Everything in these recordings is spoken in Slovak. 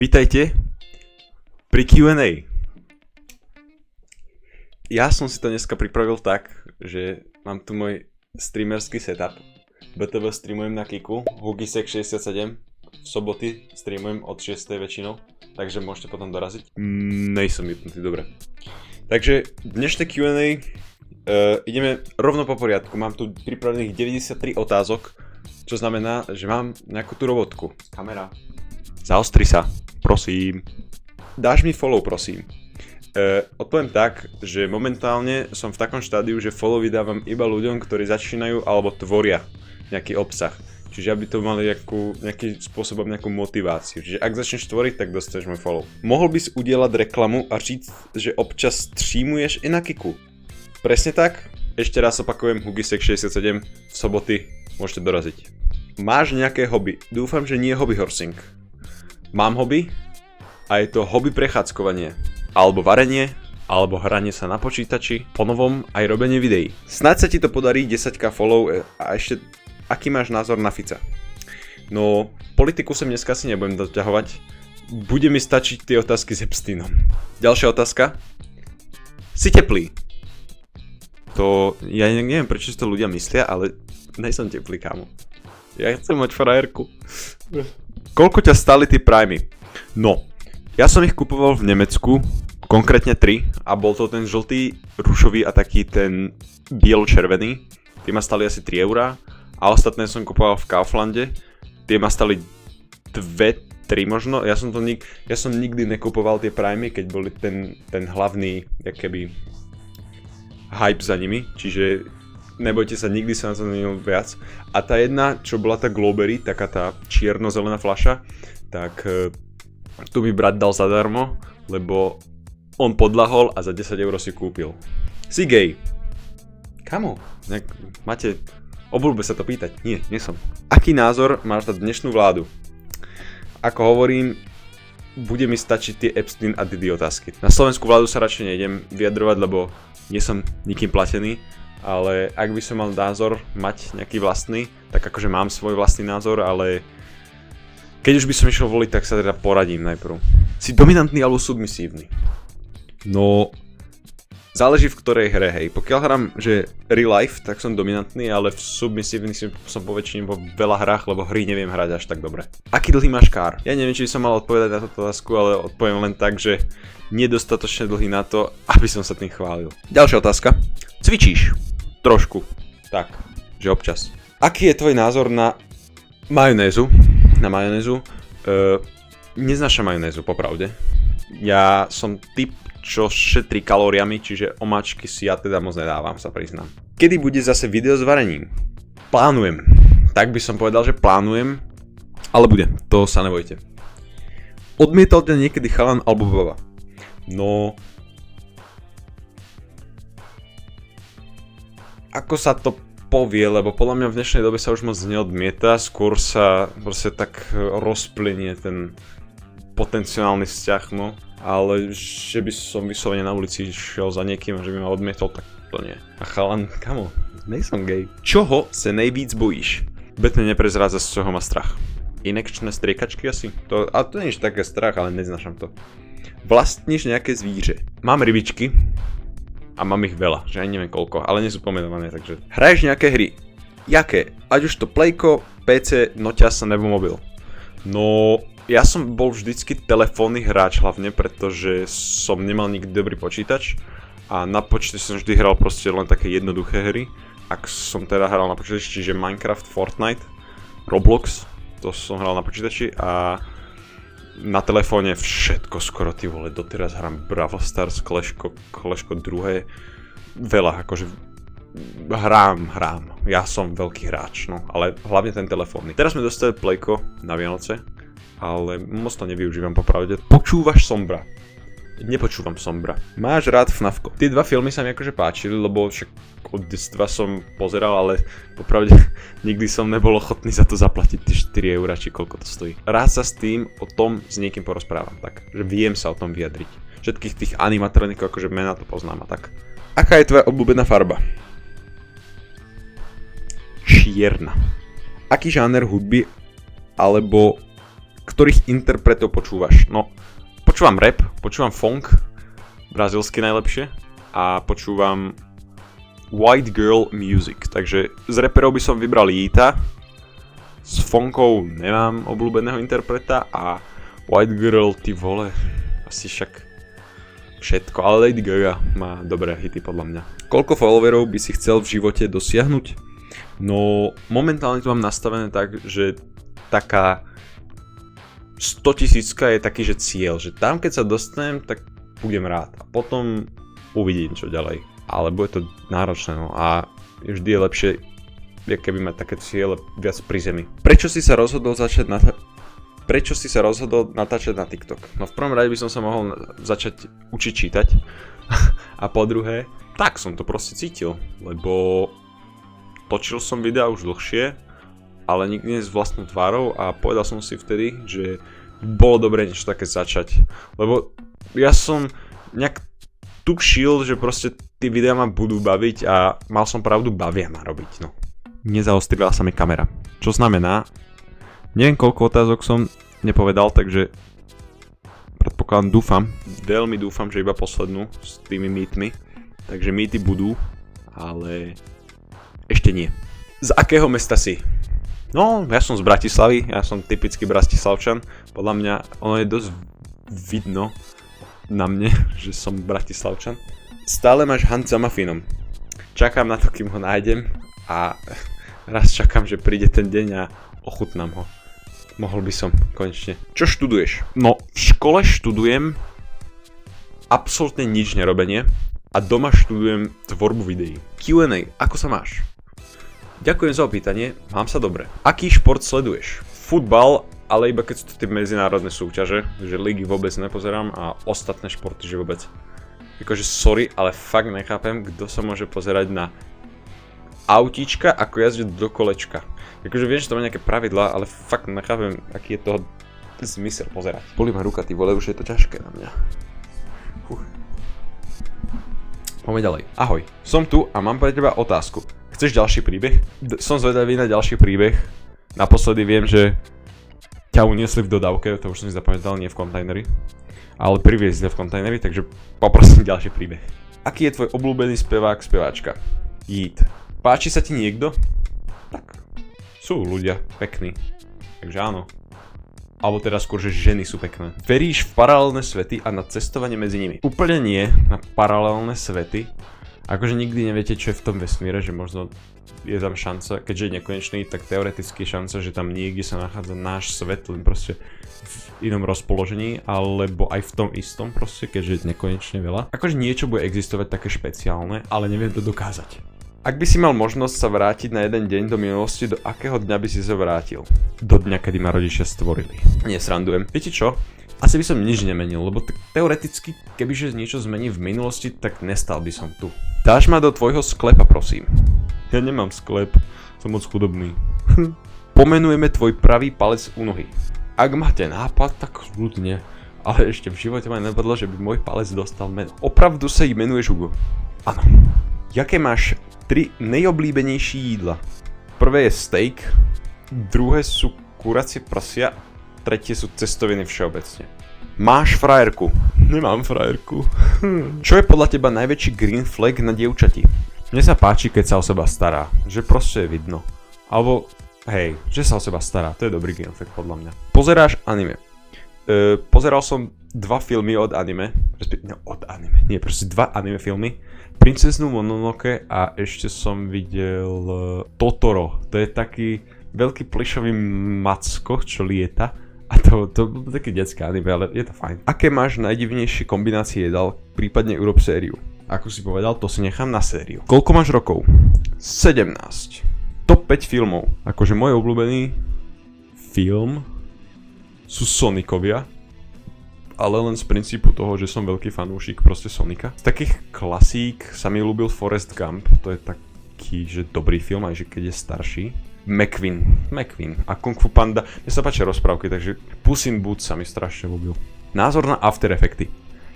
Vítajte pri Q&A. Ja som si to dneska pripravil tak, že mám tu môj streamerský setup. BTV streamujem na Kiku, Hugisek67, v soboty streamujem od 6. väčšinou, takže môžete potom doraziť. Nejsom vypnutý, dobre. Takže dnešné Q&A ideme rovno po poriadku. Mám tu pripravených 93 otázok, čo znamená, že mám nejakú tú robotku. Kamera. Zaostri sa, prosím. Dáš mi follow, prosím. Odpoviem tak, že momentálne som v takom štádiu, že follow vydávam iba ľuďom, ktorí začínajú alebo tvoria nejaký obsah. Čiže aby to mali nejakým spôsobom nejakú motiváciu. Čiže ak začneš tvoriť, tak dostaneš môj follow. Mohol by si udielať reklamu a říct, že občas streamuješ i na Kiku? Presne tak. Ešte raz opakujem, Hugisek67, v soboty môžete doraziť. Máš nejaké hobby? Dúfam, že nie hobby horsing. Mám hobby a je to hobby prechádzkovanie, alebo varenie, alebo hranie sa na počítači, ponovom aj robenie videí. Snáď sa ti to podarí 10k follow a ešte aký máš názor na Fica? No, politiku sem dneska si nebudem doťahovať, bude mi stačiť tie otázky s Epsteinom. Ďalšia otázka. Si teplý? To, ja neviem prečo si to ľudia myslia, ale nejsom teplý, kámo. Ja chcem mať frajerku. Koľko ťa stáli tie Primey? No, ja som ich kupoval v Nemecku, konkrétne 3, a bol to ten žltý, rušový a taký ten bielo-červený. Tie ma stali asi 3 eurá a ostatné som kupoval v Kauflande. Tie ma stali 2-3 možno. Ja som nikdy nekupoval tie Primey, keď boli ten hlavný, jakoby, hype za nimi, čiže nebojte sa, nikdy sa na to neminul viac. A tá jedna, čo bola tá Glowberry, taká tá čierno-zelená fľaša, tak tu mi brat dal zadarmo, lebo on podľahol a za 10 eur si kúpil. Si gay? Kamo? Máte obľúbe sa to pýtať? Nie som. Aký názor máš na dnešnú vládu? Ako hovorím, bude mi stačiť tie Epstein a Diddy otázky. Na slovenskú vládu sa radšej nejdem vyjadrovať, lebo nie som nikým platený. Ale ak by som mal názor mať nejaký vlastný, tak akože mám svoj vlastný názor, ale keď už by som išiel voliť, tak sa teda poradím najprv. Si dominantný alebo submisívny? No, záleží v ktorej hre, hej. Pokiaľ hrám, že real life, tak som dominantný, ale v submisívny som poväčšine vo veľa hrách, lebo hry neviem hrať až tak dobre. Aký dlhý máš kár? Ja neviem, či som mal odpovedať na túto otázku, ale odpoviem len tak, že nedostatočne dlhý na to, aby som sa tým chválil. Ďalšia otázka. Cvičíš? Trošku. Tak, že občas. Aký je tvoj názor na majonézu? Neznášam majonézu, popravde. Ja som typ, čo šetrí kalóriami, čiže omáčky si ja teda moc nedávam, sa priznám. Kedy bude zase video s varením? Plánujem. Tak by som povedal, že plánujem, ale bude, to sa nebojte. Odmietal ťa niekedy chalan alebo baba? No, ako sa to povie, lebo podľa mňa v dnešnej dobe sa už moc neodmieta, skôr sa proste tak rozplynie ten potenciálny vzťah, no. Ale že by som vyslovene na ulici šiel za niekým a že by ma odmietol, tak to nie. A chalan, kamo, nejsem gay. Čoho sa nejvíc bojíš? Betne neprezrádza, z čoho má strach. Inekčné striekačky asi? A to nie je také strach, ale neznášam to. Vlastníš nejaké zvíře? Mám rybičky. A mám ich veľa, že ani neviem koľko, ale nie sú pomenované, takže... Hraješ nejaké hry? Jaké? Ať už to Playko, PC, noťas nebo mobil? No, ja som bol vždycky telefónny hráč hlavne, pretože som nemal nikdy dobrý počítač. A na počítači som vždy hral proste len také jednoduché hry. Ak som teda hral na počítači, čiže Minecraft, Fortnite, Roblox, to som hral na počítači a... Na telefóne všetko skoro, ty vole, doteraz hrám Brawl Stars, Clashko 2, veľa, akože hrám, ja som veľký hráč, no, ale hlavne ten telefónny. Teraz sme dostali Playko na Vianoce, ale moc to nevyužívam popravde. Počúvaš Sombra? Nepočúvam Sombra. Máš rád FNAFko? Tie dva filmy sa mi akože páčili, lebo však od detstva som pozeral, ale popravde nikdy som nebol ochotný za to zaplatiť tie 4 eurá, či koľko to stojí. Rád sa s tým o tom s niekým porozprávam, tak, že viem sa o tom vyjadriť. Všetkých tých animatronikov, akože mená to poznám a tak. Aká je tvoja obľúbená farba? Čierna. Aký žáner hudby alebo Ktorých interpretov počúvaš? No, počúvam rap, počúvam funk, brazilsky najlepšie, a počúvam white girl music. Takže z rapperov by som vybral Yeeta, s funkou nemám obľúbeného interpreta a white girl, ty vole, asi však všetko, ale Lady Gaga má dobré hity podľa mňa. Koľko followerov by si chcel v živote dosiahnuť? No, momentálne to mám nastavené tak, že taká 100 000 je taký, že cieľ, že tam keď sa dostanem, tak budem rád a potom uvidím čo ďalej. Ale bude to náročné, no, a vždy je lepšie, keby mať také ciele viac pri zemi. Prečo si sa rozhodol natáčať na TikTok? No v prvom rade by som sa mohol začať učiť čítať a po druhé, tak som to proste cítil, lebo točil som videa už dlhšie, ale nikdy nie s vlastnou tvárou a povedal som si vtedy, že bolo dobré niečo také začať, lebo ja som nejak tušil, že proste tí videá ma budú baviť a mal som pravdu, bavia ma robiť, no. Nezaostrila sa mi kamera, čo znamená, neviem koľko otázok som nepovedal, takže predpokladám, veľmi dúfam, že iba poslednú s tými mýtmi, takže mýty budú, ale ešte nie. Z akého mesta si? No, ja som z Bratislavy, ja som typický Bratislavčan. Podľa mňa ono je dosť vidno na mne, že som Bratislavčan. Stále máš Hanca Muffinom. Čakám na to, kým ho nájdem a raz čakám, že príde ten deň a ochutnám ho. Mohol by som, konečne. Čo študuješ? No, v škole študujem absolútne nič nerobenie a doma študujem tvorbu videí. Q&A, ako sa máš? Ďakujem za opýtanie, mám sa dobre. Aký šport sleduješ? Futbal, ale iba keď sú to tie medzinárodné súťaže, že ligy vôbec nepozerám a ostatné športy, že vôbec. Akože sorry, ale fakt nechápem, kto sa môže pozerať na autíčka ako jazdiť do kolečka. Akože viem, že to má nejaké pravidlá, ale fakt nechápem, aký je toho zmysel pozerať. Bolí ma ruka, ty vole, už je to ťažké na mňa. Poďme ďalej. Ahoj, som tu a mám pre teba otázku. Chceš ďalší príbeh? Som zvedavý na ďalší príbeh. Naposledy viem, že ťa uniesli v dodávke, to už som si zapamätal, nie v kontajneri. Ale priviezli v kontajneri, takže poprosím ďalší príbeh. Aký je tvoj obľúbený spevák, speváčka? Yeet. Páči sa ti niekto? Tak, sú ľudia pekní. Takže áno. Alebo teda skôr, že ženy sú pekné. Veríš v paralelné svety a na cestovanie medzi nimi? Úplne nie na paralelné svety. Akože nikdy neviete, čo je v tom vesmíre, že možno je tam šanca, keďže je nekonečný, tak teoreticky je šanca, že tam niekde sa nachádza náš svet, len proste v inom rozpoložení, alebo aj v tom istom proste, keďže je nekonečne veľa. Akože niečo bude existovať také špeciálne, ale neviem to dokázať. Ak by si mal možnosť sa vrátiť na jeden deň do minulosti, do akého dňa by si sa vrátil? Do dňa, kedy ma rodičia stvorili. Nesrandujem. Viete čo? Asi by som nič nemenil, lebo teoreticky, kebyže niečo zmení v minulosti, tak nestal by som tu. Dáš ma do tvojho sklepa, prosím. Ja nemám sklep, som moc chudobný. Pomenujeme tvoj pravý palec u nohy. Ak máte nápad, tak ľudne. Ale ešte v živote ma nenapadlo, že by môj palec dostal meno. Opravdu sa jmenuješ Hugo? Áno. Jaké máš 3 nejoblíbenejší jídla? Prvé je steak, druhé sú kuracie prsia, tretie sú cestoviny všeobecne. Máš frajerku? Nemám frajerku. Čo je podľa teba najväčší green flag na dievčati? Mne sa páči, keď sa o seba stará, že proste je vidno. Alebo, hej, že sa o seba stará, to je dobrý green flag podľa mňa. Pozeráš anime? Pozeral som 2 filmy od anime, proste 2 anime filmy. Princesnu Mononoke a ešte som videl Totoro. To je taký veľký plišový macko, čo lieta. A to bolo také detské anime, ale je to fajn. Aké máš najdivnejšie kombinácie jedál, prípadne urob sériu? Ako si povedal, to si nechám na sériu. Koľko máš rokov? 17. Top 5 filmov. Akože môj obľúbený film sú Sonikovia. Ale len z princípu toho, že som veľký fanúšik proste Sonika. Z takých klasík sa mi ľúbil Forrest Gump, to je taký, že dobrý film, aj že keď je starší. McQueen a Kung Fu Panda, mne sa páčia rozprávky, takže Puss in Boots sa mi strašne ľúbil. Názor na After Effecty.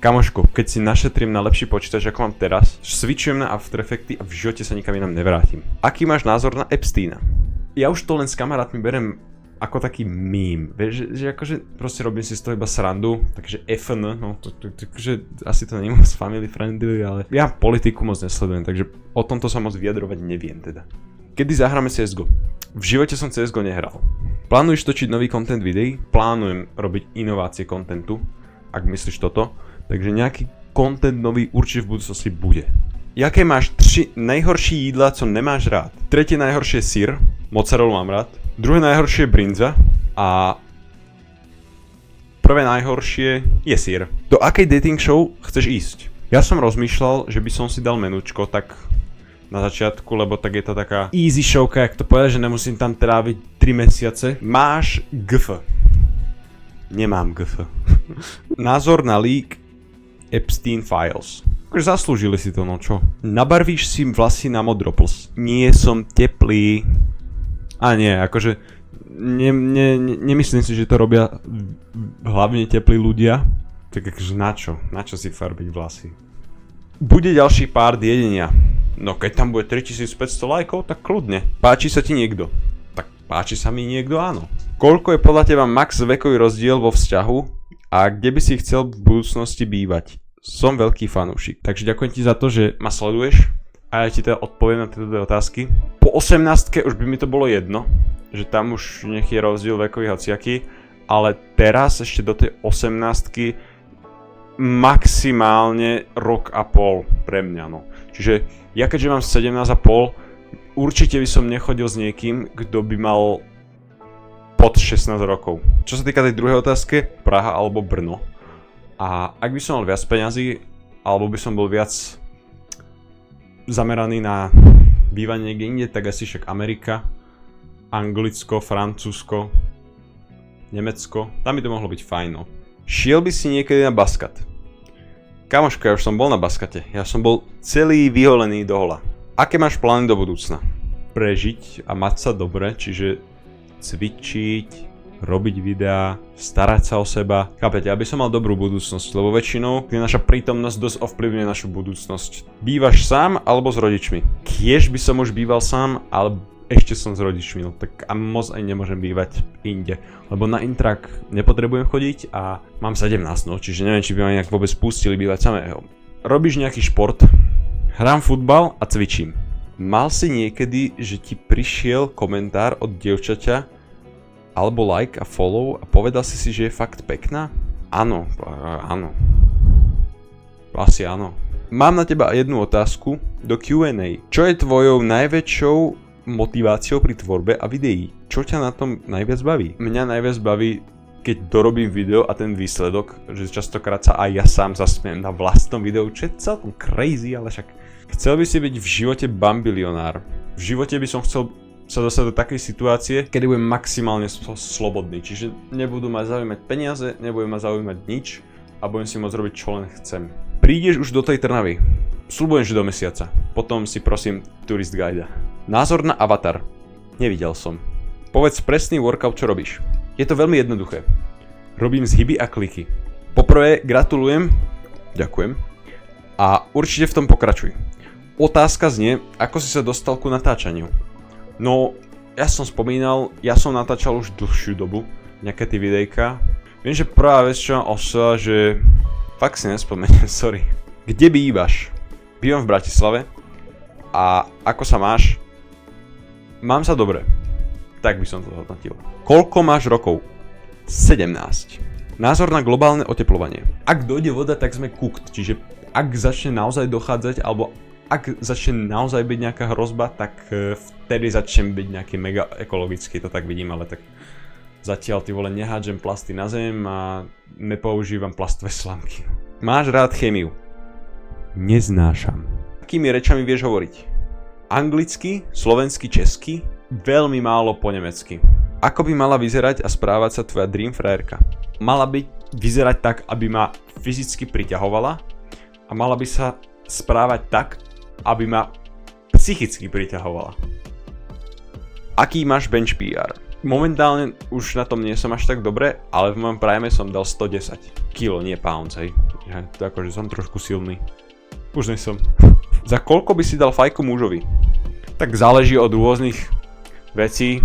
Kamoško, keď si našetrím na lepší počítač ako mám teraz, switchujem na After Effecty a v živote sa nikam inám nevrátim. Aký máš názor na Epsteina? Ja už to len s kamarátmi berem ako taký meme, vieš, že akože proste robím si z toho iba srandu, takže FN, no takže asi to nie je moc family friendly, ale ja politiku moc nesledujem, takže o tomto sa moc vyjadrovať neviem teda. Kedy zahráme CSGO? V živote som CSGO nehral. Plánuješ točiť nový content videí? Plánujem robiť inovácie contentu, ak myslíš toto, takže nejaký content nový určite v budúcnosti bude. Jaké máš 3 najhoršie jídla, co nemáš rád? Tretie najhoršie je syr, mozzarellu mám rád. Druhé najhoršie je brinza a prvé najhoršie je syr. Do akej dating show chceš ísť? Ja som rozmýšľal, že by som si dal menučko tak na začiatku, lebo tak je to taká easy showka, jak to povedať, že nemusím tam tráviť 3 mesiace. Máš GF? Nemám GF. Názor na leak Epstein Files. Akože zaslúžili si to, no čo? Nabarvíš si vlasy na modropls. Nie som teplý. A nie, akože nemyslím si, že to robia hlavne teplí ľudia. Tak akože na čo? Na čo si farbiť vlasy? Bude ďalší pár jedenia. No keď tam bude 3500 lajkov, tak kľudne. Páči sa ti niekto? Tak páči sa mi niekto, áno. Koľko je podľa teba max vekový rozdiel vo vzťahu a kde by si chcel v budúcnosti bývať? Som veľký fanúšik. Takže ďakujem ti za to, že ma sleduješ. A ja ti teda odpoviem na tieto dve otázky. Po 18-ke už by mi to bolo jedno, že tam už nech je rozdiel vekový hociaký, ale teraz ešte do tej 18-ky maximálne rok a pol pre mňa, no. Čiže ja keďže mám 17,5, určite by som nechodil s niekým, kto by mal pod 16 rokov. Čo sa týka tej druhej otázky, Praha alebo Brno. A ak by som mal viac peňazí, alebo by som bol viac zameraný na bývanie niekde inde, tak asi však Amerika, Anglicko, Francúzsko, Nemecko, tam by to mohlo byť fajn, no. Šiel by si niekedy na basket? Kamoško, ja už som bol na baskete, ja som bol celý vyholený do hola. Aké máš plány do budúcna? Prežiť a mať sa dobre, čiže cvičiť, robiť videá, starať sa o seba. Chápete, aby som mal dobrú budúcnosť, lebo väčšinou je naša prítomnosť dosť ovplyvňuje našu budúcnosť. Bývaš sám alebo s rodičmi? Kiež by som už býval sám, ale ešte som s rodičmi, no tak a moc aj nemôžem bývať inde. Lebo na intrak nepotrebujem chodiť a mám 17, no, čiže neviem, či by ma nejak vôbec pustili bývať samého. Robíš nejaký šport? Hrám futbal a cvičím. Mal si niekedy, že ti prišiel komentár od dievčaťa alebo like a follow a povedal si, že je fakt pekná? Áno, áno. Asi áno. Mám na teba jednu otázku do Q&A. Čo je tvojou najväčšou motiváciou pri tvorbe a videí? Čo ťa na tom najviac baví? Mňa najviac baví, keď dorobím video a ten výsledok, že častokrát sa aj ja sám zasmiem na vlastnom videu, čo je celkom crazy, ale však chcel by si byť v živote bambilionár. V živote by som chcel sa dostať do takej situácie, kedy budem maximálne slobodný, čiže nebudú ma zaujímať peniaze, nebudú ma zaujímať nič a budem si môcť robiť čo len chcem. Prídeš už do tej Trnavy, sľubujem, že do mesiaca, potom si prosím Tourist Guida. Názor na Avatar, nevidel som. Povedz presný workout, čo robíš. Je to veľmi jednoduché. Robím zhyby a kliky. Poprvé gratulujem, ďakujem a určite v tom pokračuj. Otázka znie, ako si sa dostal ku natáčaniu. No, ja som spomínal, ja som natáčal už dlhšiu dobu, nejaké tie videjka. Viem, že prvá vec, čo ma osla, že fakt si nespomeniem, sorry. Kde bývaš? Bývam v Bratislave. A ako sa máš? Mám sa dobre. Tak by som to hodnotil. Koľko máš rokov? 17. Názor na globálne oteplovanie. Ak dojde voda, tak sme cooked, čiže ak začne naozaj dochádzať, alebo ak začne naozaj byť nejaká hrozba, tak vtedy začnem byť nejaký mega ekologický, to tak vidím, ale tak zatiaľ ty vole nehádžem plasty na zem a nepoužívam plastové slamky. Máš rád chémiu? Neznášam. Akými rečami vieš hovoriť? Anglicky, slovensky, česky, veľmi málo po nemecky. Ako by mala vyzerať a správať sa tvoja dream frajerka? Mala by vyzerať tak, aby ma fyzicky priťahovala a mala by sa správať tak, aby ma psychicky priťahovala. Aký máš bench PR? Momentálne už na tom nie som až tak dobre, ale v mojom prime som dal 110 kg, nie pounds, hej. To akože som trošku silný. Už nie som. Za koľko by si dal fajku mužovi? Tak záleží od rôznych vecí.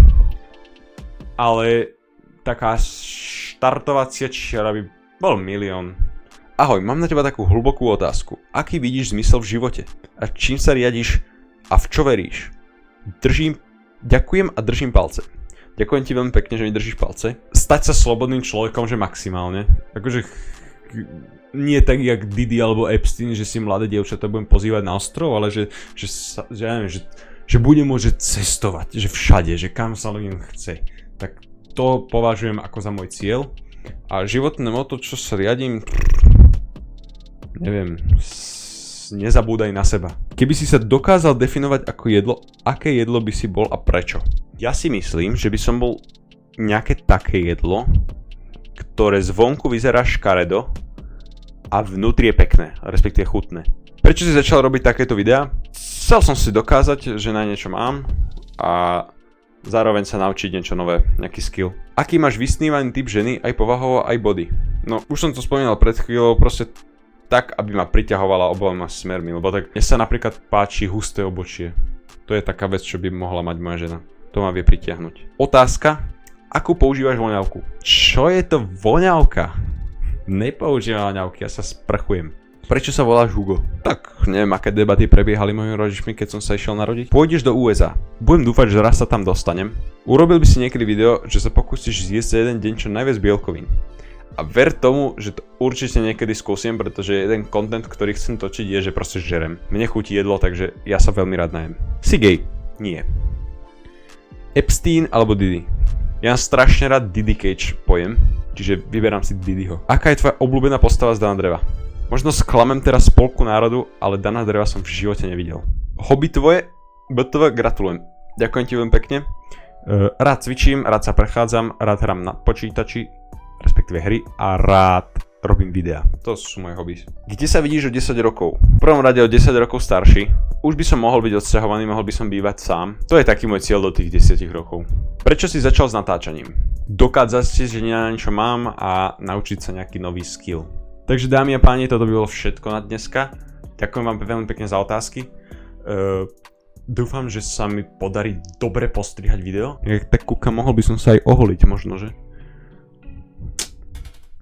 ale taká štartovacia čiara by bol 1 000 000. Ahoj, mám na teba takú hlbokú otázku. Aký vidíš zmysel v živote? A čím sa riadiš a v čo veríš? Ďakujem a držím palce. Ďakujem ti veľmi pekne, že mi držíš palce. Stať sa slobodným človekom, že maximálne. Akože nie tak jak Diddy alebo Epstein, že si mladé dievčatá budem pozývať na ostrov, ale že ja neviem, že budem môcť cestovať, že všade, že kam sa len chce. Tak to považujem ako za môj cieľ. A životné motto, čo sa riadím, neviem, nezabúdaj na seba. Keby si sa dokázal definovať ako jedlo, aké jedlo by si bol a prečo? Ja si myslím, že by som bol nejaké také jedlo, ktoré zvonku vyzerá škaredo a vnútri je pekné, respektíve chutné. Prečo si začal robiť takéto videá? Chcel som si dokázať, že na niečo mám a zároveň sa naučiť niečo nové, nejaký skill. Aký máš vysnívaný typ ženy, aj povahovo, aj body? No, už som to spomínal pred chvíľou, proste tak, aby ma priťahovala oboma smermi, lebo tak mne sa napríklad páči husté obočie. To je taká vec, čo by mohla mať moja žena. To ma vie pritiahnuť. Otázka, akú používaš voňavku? Čo je to voňavka? Nepoužívam voňavky, ja sa sprchujem. Prečo sa voláš Hugo? Tak, neviem, aké debaty prebiehali mojimi rodičmi, keď som sa išiel narodiť. Pôjdeš do USA. Budem dúfať, že raz sa tam dostanem. Urobil by si niekedy video, že sa pokúsiš zjesť za jeden deň čo najviac bielkovín. A ver tomu, že to určite niekedy skúsim, pretože jeden content, ktorý chcem točiť, je, že proste žerem. Mne chutí jedlo, takže ja sa veľmi rád najem. Si gay? Nie. Epstein alebo Diddy? Ja mám strašne rád Diddy Cage pojem, čiže vyberám si Diddyho. Aká je tvoja obľúbená postava z Dana Dreva? Možno sklamem teraz spolku národu, ale Dana Dreva som v živote nevidel. Hobby tvoje? BTV, gratulujem. Ďakujem ti veľmi pekne. Rád cvičím, rád sa prechádzam, rád hrám na počítači, respektíve hry a rád robím videá. To sú moje hobby. Kde sa vidíš o 10 rokov? V prvom rade o 10 rokov starší. Už by som mohol byť odsťahovaný, mohol by som bývať sám. To je taký môj cieľ do tých 10 rokov. Prečo si začal s natáčaním? Dokázať si, že na niečo mám a naučiť sa nejaký nový skill. Takže dámy a páni, toto by bolo všetko na dneska. Ďakujem vám veľmi pekne za otázky. Dúfam, že sa mi podarí dobre postrihať video. Jak tak kúkam, mohol by som sa aj oholiť možno, že?